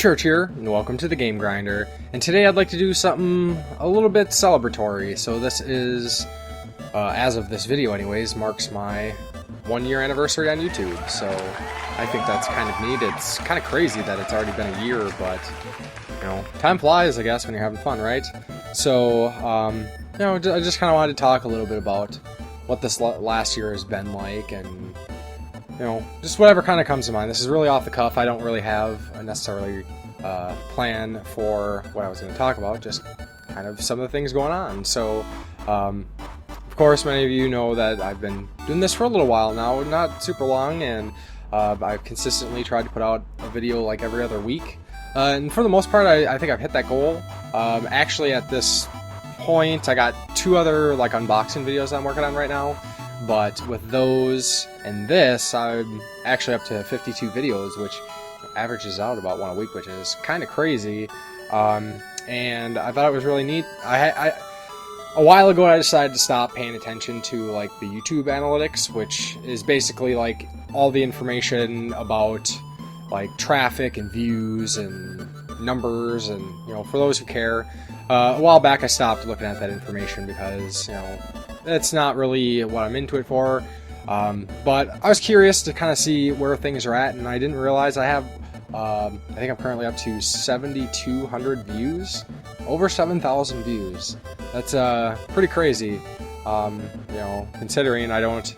Church here, and welcome to the Game Grinder. And today I'd like to do something a little bit celebratory. So this is, as of this video anyways, marks my 1 year anniversary on YouTube. So I think that's kind of neat. It's kind of crazy that it's already been a year, but, you know, time flies, I guess, when you're having fun, right? So, you know, I just kind of wanted to talk a little bit about what this last year has been like, and you know, just whatever kind of comes to mind. This is really off the cuff. I don't really have a necessarily plan for what I was going to talk about, just kind of some of the things going on. So, of course, many of you know that I've been doing this for a little while now, not super long, and I've consistently tried to put out a video like every other week. And for the most part, I think I've hit that goal. Actually, at this point, I got 2 other like unboxing videos I'm working on right now. But with those and this, I'm actually up to 52 videos, which averages out about 1 a week, which is kind of crazy. And I thought it was really neat. A while ago, I decided to stop paying attention to like the YouTube analytics, which is basically like all the information about like traffic and views and numbers, and you know, for those who care. A while back, I stopped looking at that information because, you know, it's not really what I'm into it for, but I was curious to kind of see where things are at, and I didn't realize I have, I think I'm currently up to 7,200 views, over 7,000 views. That's pretty crazy, you know, considering I don't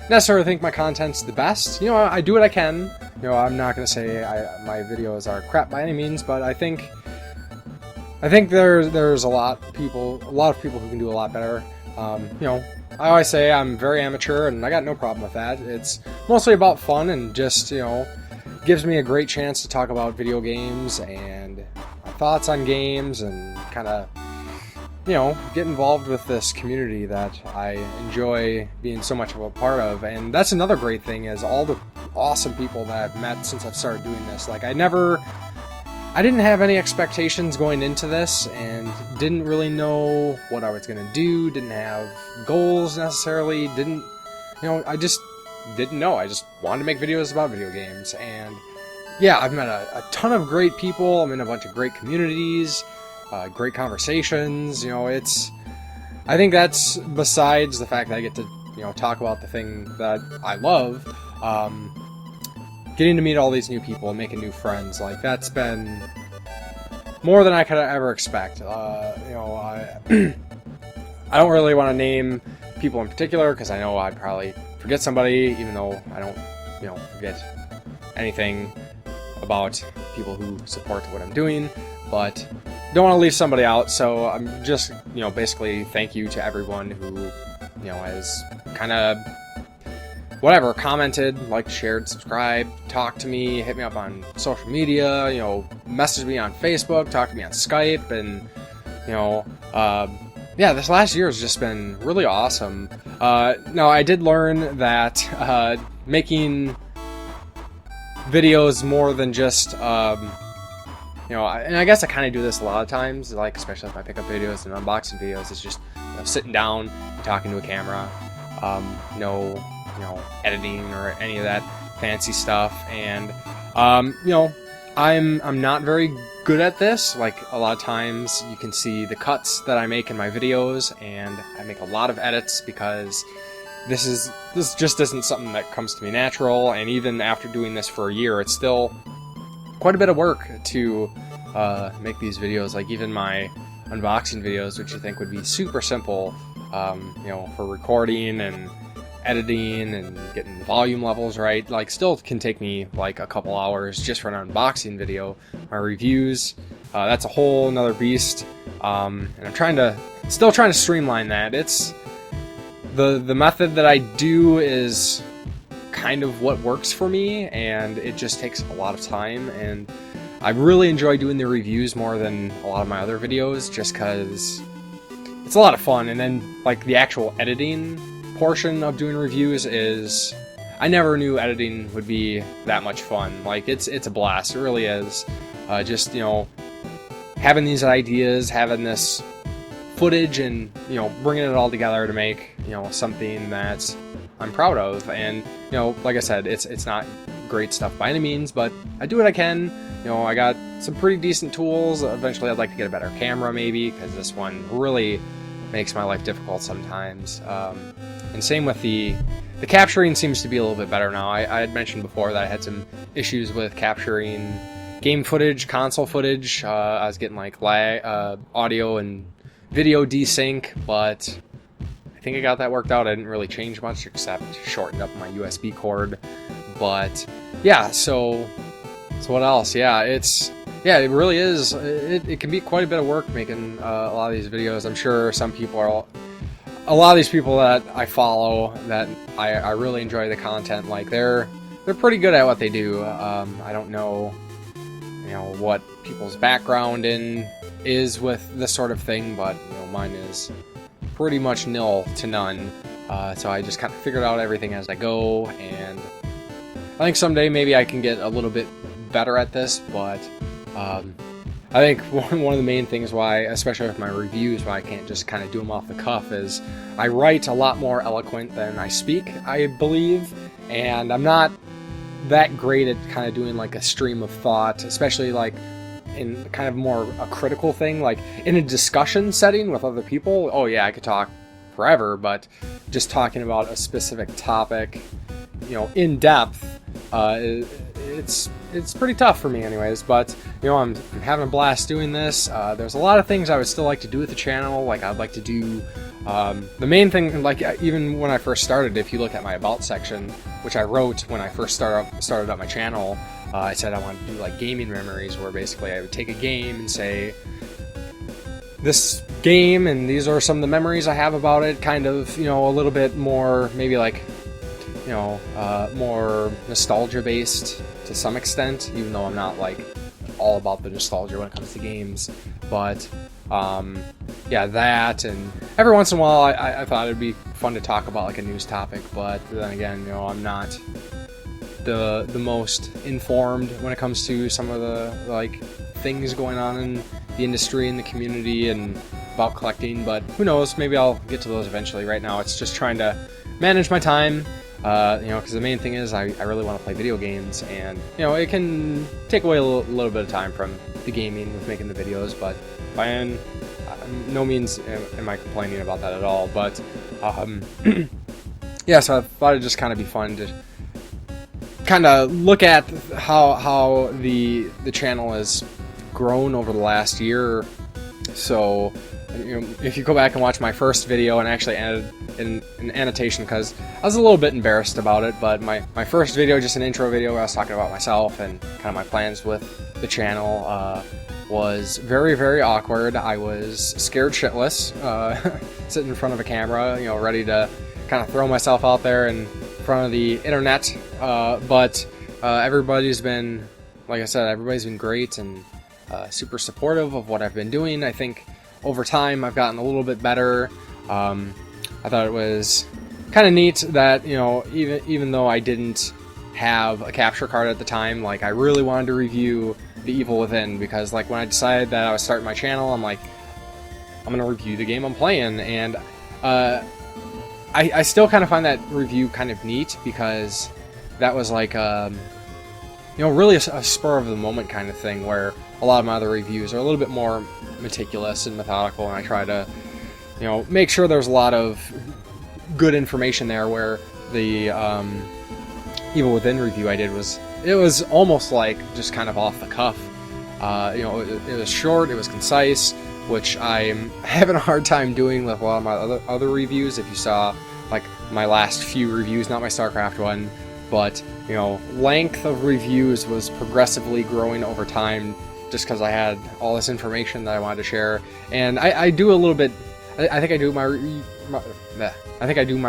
necessarily think my content's the best. You know, I do what I can. You know, I'm not going to say my videos are crap by any means, but I think there's a lot of people who can do a lot better. You know, I always say I'm very amateur, and I got no problem with that. It's mostly about fun, and just, you know, gives me a great chance to talk about video games and my thoughts on games, and kind of, you know, get involved with this community that I enjoy being so much of a part of. And that's another great thing, is all the awesome people that I've met since I've started doing this. Like, I didn't have any expectations going into this, and didn't really know what I was going to do, didn't have goals necessarily, you know, I just didn't know. I just wanted to make videos about video games, and yeah, I've met a ton of great people. I'm in a bunch of great communities, great conversations. You know, I think that's, besides the fact that I get to, you know, talk about the thing that I love, getting to meet all these new people and making new friends, like, that's been more than I could ever expect. You know, I don't really want to name people in particular, because I know I'd probably forget somebody, even though I don't, you know, forget anything about people who support what I'm doing, but don't want to leave somebody out. So I'm just, you know, basically thank you to everyone who, you know, has kind of whatever, commented, liked, shared, subscribed, talked to me, hit me up on social media, you know, messaged me on Facebook, talked to me on Skype, and, you know, yeah, this last year has just been really awesome. Now, I did learn that making videos more than just, you know, and I guess I kind of do this a lot of times, like, especially if I pick up videos and unboxing videos, it's just, you know, sitting down and talking to a camera, no, you know, editing or any of that fancy stuff. And you know, I'm not very good at this. Like, a lot of times you can see the cuts that I make in my videos, and I make a lot of edits because this just isn't something that comes to me natural. And even after doing this for a year, it's still quite a bit of work to make these videos. Like, even my unboxing videos, which you think would be super simple, you know, for recording and editing and getting the volume levels right, like, still can take me like a couple hours just for an unboxing video. My reviews, that's a whole nother beast, and I'm still trying to streamline that. It's the method that I do is kind of what works for me, and it just takes a lot of time, and I really enjoy doing the reviews more than a lot of my other videos, just because it's a lot of fun. And then, like, the actual editing portion of doing reviews is, I never knew editing would be that much fun. Like, it's a blast. It really is. Just, you know, having these ideas, having this footage, and, you know, bringing it all together to make, you know, something that I'm proud of. And, you know, like I said, it's not great stuff by any means, but I do what I can. You know, I got some pretty decent tools. Eventually I'd like to get a better camera maybe, because this one really makes my life difficult sometimes. And same with the capturing seems to be a little bit better now. I had mentioned before that I had some issues with capturing game footage, console footage. I was getting like audio and video desync, but I think I got that worked out. I didn't really change much except shortened up my USB cord. But yeah, so what else? Yeah, it really is. It can be quite a bit of work making a lot of these videos. I'm sure a lot of these people that I follow that I really enjoy the content. Like they're pretty good at what they do. I don't know, what people's background is with this sort of thing, but mine is pretty much nil to none. So I just kind of figured out everything as I go, and I think someday maybe I can get a little bit better at this, but I think one of the main things why, especially with my reviews, why I can't just kind of do them off the cuff is I write a lot more eloquent than I speak, I believe, and I'm not that great at kind of doing like a stream of thought, especially like in kind of more a critical thing, like in a discussion setting with other people. Oh yeah, I could talk forever, but just talking about a specific topic, in depth, it's pretty tough for me anyways. But I'm having a blast doing this. There's a lot of things I would still like to do with the channel. Like I'd like to do the main thing, like even when I first started, if you look at my about section, which I wrote when I first started up my channel, I said I wanted to do like gaming memories, where basically I would take a game and say, this game and these are some of the memories I have about it, kind of, a little bit more, maybe like, more nostalgia based to some extent, even though I'm not like all about the nostalgia when it comes to games. But yeah, that, and every once in a while I thought it'd be fun to talk about like a news topic, but then again, I'm not the most informed when it comes to some of the like things going on in the industry and the community and about collecting. But who knows, maybe I'll get to those eventually. Right now it's just trying to manage my time, because the main thing is I really want to play video games, and it can take away a little bit of time from the gaming with making the videos, but by no means am I complaining about that at all. But yeah, so I thought it'd just kind of be fun to kind of look at how the channel has grown over the last year. So if you go back and watch my first video, and actually added an annotation because I was a little bit embarrassed about it, but my first video, just an intro video where I was talking about myself and kind of my plans with the channel, was very, very awkward. I was scared shitless, sitting in front of a camera, ready to kind of throw myself out there in front of the internet, but everybody's been, like I said, everybody's been great and super supportive of what I've been doing. I think over time I've gotten a little bit better. I thought it was kind of neat that, even though I didn't have a capture card at the time, like I really wanted to review The Evil Within, because like when I decided that I was starting my channel, I'm like, I'm gonna review the game I'm playing, and I still kind of find that review kind of neat, because that was like really a spur of the moment kind of thing, where a lot of my other reviews are a little bit more meticulous and methodical, and I try to make sure there's a lot of good information there, where the Evil Within review I did was almost like just kind of off the cuff. It was short, it was concise, which I'm having a hard time doing with a lot of my other reviews. If you saw like my last few reviews, not my StarCraft one, but length of reviews was progressively growing over time, just because I had all this information that I wanted to share. And I do a little bit. I think I do my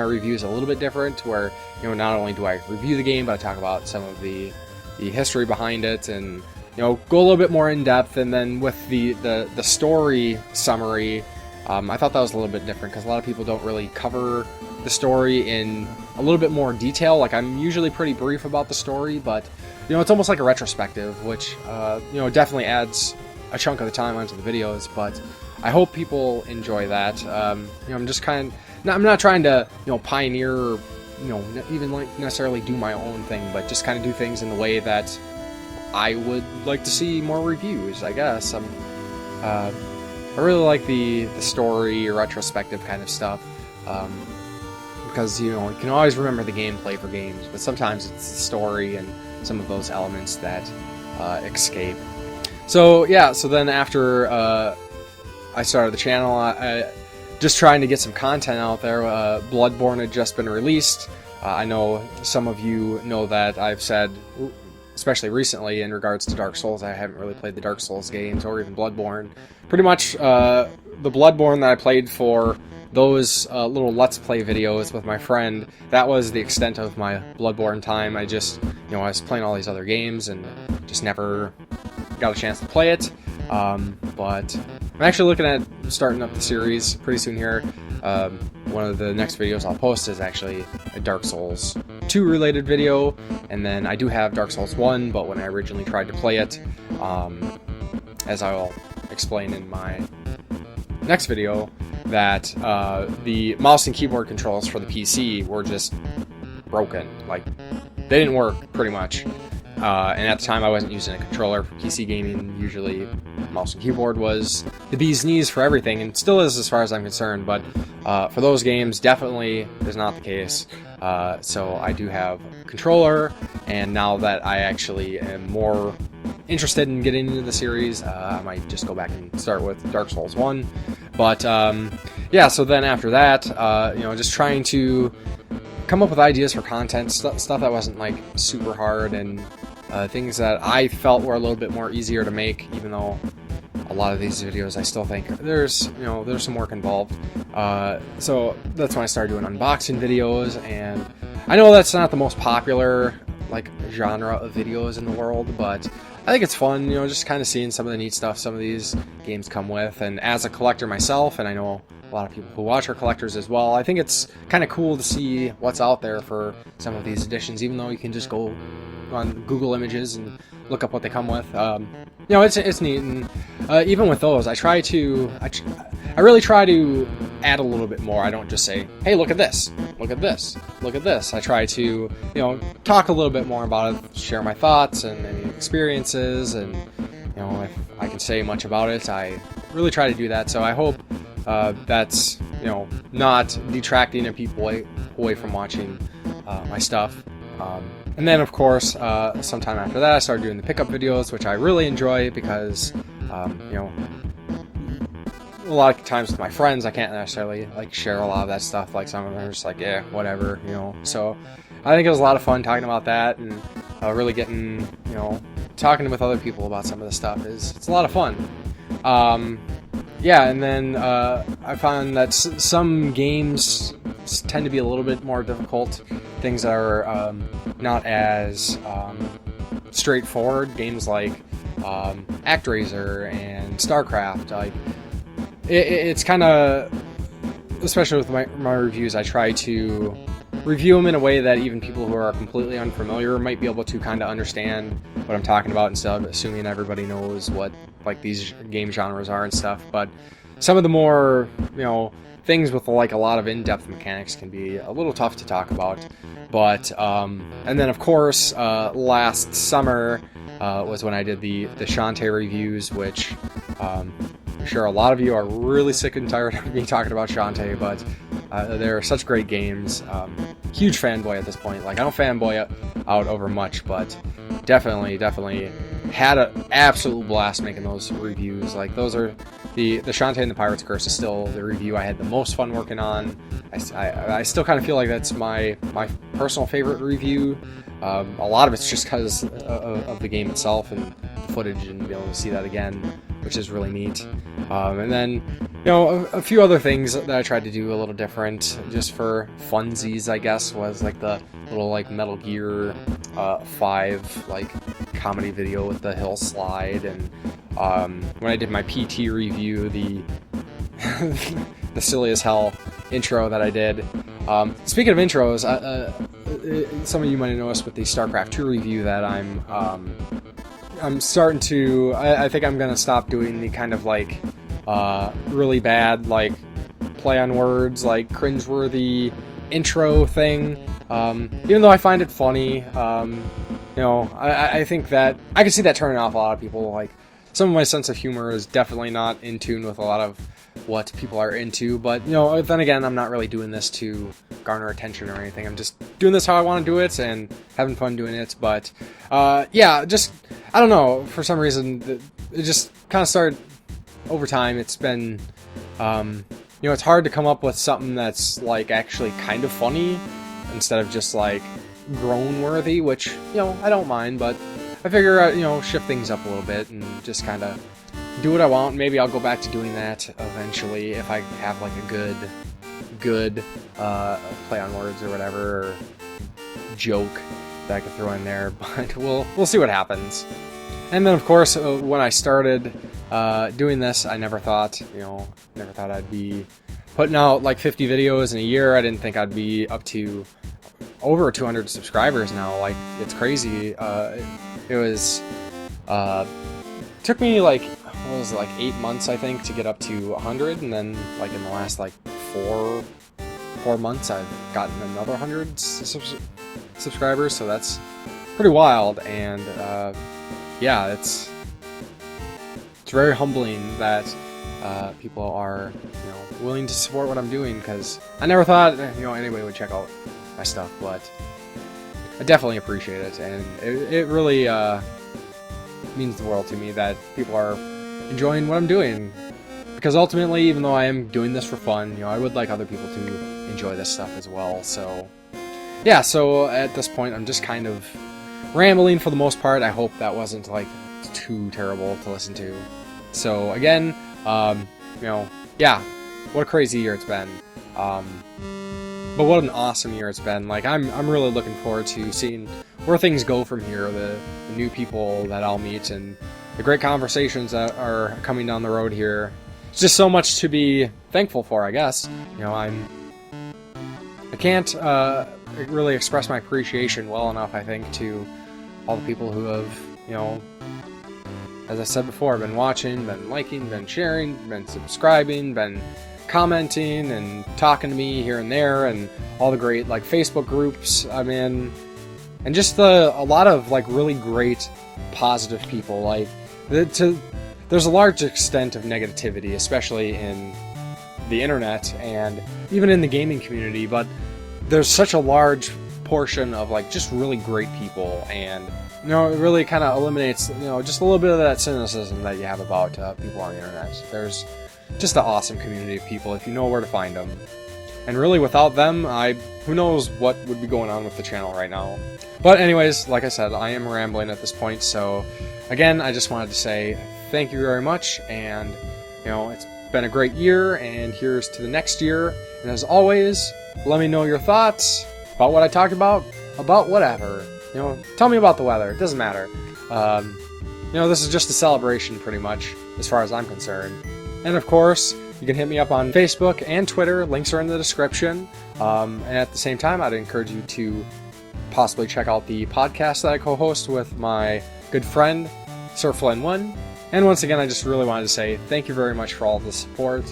reviews a little bit different, where not only do I review the game, but I talk about some of the history behind it, and go a little bit more in depth. And then with the story summary, I thought that was a little bit different, because a lot of people don't really cover the story in a little bit more detail. Like I'm usually pretty brief about the story, but it's almost like a retrospective, which definitely adds a chunk of the time onto the videos. But I hope people enjoy that. I'm just I'm not trying to pioneer even like necessarily do my own thing, but just kind of do things in the way that I would like to see more reviews, I guess. I really like the story, retrospective kind of stuff, because, you can always remember the gameplay for games, but sometimes it's the story and some of those elements that escape. So, yeah, so then after I started the channel, I just trying to get some content out there. Bloodborne had just been released. I know some of you know that I've said, especially recently in regards to Dark Souls, I haven't really played the Dark Souls games or even Bloodborne. Pretty much the Bloodborne that I played for those little Let's Play videos with my friend, that was the extent of my Bloodborne time. I just, I was playing all these other games and just never got a chance to play it. But I'm actually looking at starting up the series pretty soon here. One of the next videos I'll post is actually a Dark Souls 2 related video, and then I do have Dark Souls 1, but when I originally tried to play it, as I will explain in my next video, that the mouse and keyboard controls for the PC were just broken. Like, they didn't work, pretty much. And at the time I wasn't using a controller for PC gaming. Usually mouse and keyboard was the bee's knees for everything, and still is as far as I'm concerned, but for those games definitely is not the case. So I do have a controller, and now that I actually am more interested in getting into the series, I might just go back and start with Dark Souls 1. But yeah, so then after that, just trying to come up with ideas for content, stuff that wasn't like super hard, and things that I felt were a little bit more easier to make, even though a lot of these videos I still think there's some work involved. So that's when I started doing unboxing videos, and I know that's not the most popular genre of videos in the world, but I think it's fun, just kind of seeing some of the neat stuff some of these games come with. And as a collector myself, and I know a lot of people who watch are collectors as well, I think it's kind of cool to see what's out there for some of these editions, even though you can just go on Google Images and look up what they come with. It's neat, and even with those, I really try to add a little bit more. I don't just say, hey, look at this, look at this, look at this. I try to, talk a little bit more about it, share my thoughts and any experiences, and, if I can say much about it, I really try to do that. So I hope that's, not detracting people away from watching my stuff. And then, of course, sometime after that, I started doing the pickup videos, which I really enjoy because, a lot of times with my friends, I can't necessarily share a lot of that stuff. Some of them are just yeah, whatever, So I think it was a lot of fun talking about that, and really getting, talking with other people about some of the stuff it's a lot of fun. Yeah, and then I found that some games tend to be a little bit more difficult. Things that are not as straightforward. Games like ActRaiser and StarCraft. It's kind of, especially with my reviews, I try to review them in a way that even people who are completely unfamiliar might be able to kind of understand what I'm talking about, instead of assuming everybody knows what these game genres are and stuff. But some of the more things with a lot of in-depth mechanics can be a little tough to talk about. But and then of course last summer was when I did the Shantae reviews, which I'm sure a lot of you are really sick and tired of me talking about Shantae, but they're such great games. Huge fanboy at this point. I don't fanboy out over much, but definitely had an absolute blast making those reviews. Those are the Shantae and the Pirate's Curse is still the review I had the most fun working on. I still kind of feel like that's my personal favorite review. A lot of it's just because of the game itself and the footage, and be able to see that again, which is really neat. And then, a few other things that I tried to do a little different, just for funsies, I guess, was the little Metal Gear 5 comedy video with the hill slide, and when I did my PT review, the the silly as hell intro that I did. Speaking of intros, some of you might have noticed with the StarCraft 2 review that I'm starting to, I think I'm gonna stop doing the kind of really bad play on words, like cringeworthy intro thing. Even though I find it funny, you know, I think that I can see that turning off a lot of people. Like, some of my sense of humor is definitely not in tune with a lot of what people are into, but, you know, then again, I'm not really doing this to garner attention or anything. I'm just doing this how I want to do it and having fun doing it. But yeah, just, I don't know, for some reason it just kind of started over time. It's been you know, it's hard to come up with something that's like actually kind of funny instead of just like groan worthy, which, you know, I don't mind, but I figure, you know, shift things up a little bit and just kind of do what I want. Maybe I'll go back to doing that eventually if I have like a good play on words or whatever, or joke that I could throw in there, but we'll see what happens. And then, of course, when I started doing this, I never thought I'd be putting out like 50 videos in a year. I didn't think I'd be up to over 200 subscribers now. Like, it's crazy. It was took me like, what was it, like 8 months, I think, to get up to 100, and then like in the last like four months I've gotten another 100 subscribers, so that's pretty wild. And yeah, it's very humbling that people are, you know, willing to support what I'm doing, because I never thought, you know, anybody would check out my stuff, but I definitely appreciate it, and it really means the world to me that people are enjoying what I'm doing, because ultimately, even though I am doing this for fun, you know, I would like other people to enjoy this stuff as well. So yeah, so at this point I'm just kind of rambling for the most part. I hope that wasn't like too terrible to listen to. So again, you know, yeah, what a crazy year it's been. But what an awesome year it's been. Like, I'm really looking forward to seeing where things go from here, the new people that I'll meet, and the great conversations that are coming down the road here. It's just so much to be thankful for, I guess. You know, I can't really express my appreciation well enough, I think, to all the people who have, you know, as I said before, been watching, been liking, been sharing, been subscribing, been commenting and talking to me here and there, and all the great like Facebook groups I'm in, and just a lot of like really great positive people. Like, there's a large extent of negativity, especially in the internet and even in the gaming community, but there's such a large portion of like just really great people, and you know, it really kind of eliminates, you know, just a little bit of that cynicism that you have about people on the internet. There's just an awesome community of people if you know where to find them. And really, without them, who knows what would be going on with the channel right now. But anyways, like I said, I am rambling at this point, so again, I just wanted to say thank you very much, and you know, it's been a great year, and here's to the next year. And as always, let me know your thoughts about what I talked about whatever. You know, tell me about the weather. It doesn't matter. You know, this is just a celebration, pretty much, as far as I'm concerned. And of course, you can hit me up on Facebook and Twitter. Links are in the description. And at the same time, I'd encourage you to possibly check out the podcast that I co-host with my good friend, Sir Flynn1. And once again, I just really wanted to say thank you very much for all the support.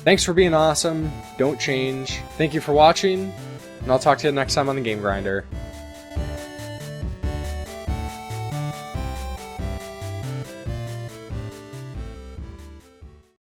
Thanks for being awesome. Don't change. Thank you for watching, and I'll talk to you next time on the Game Grinder.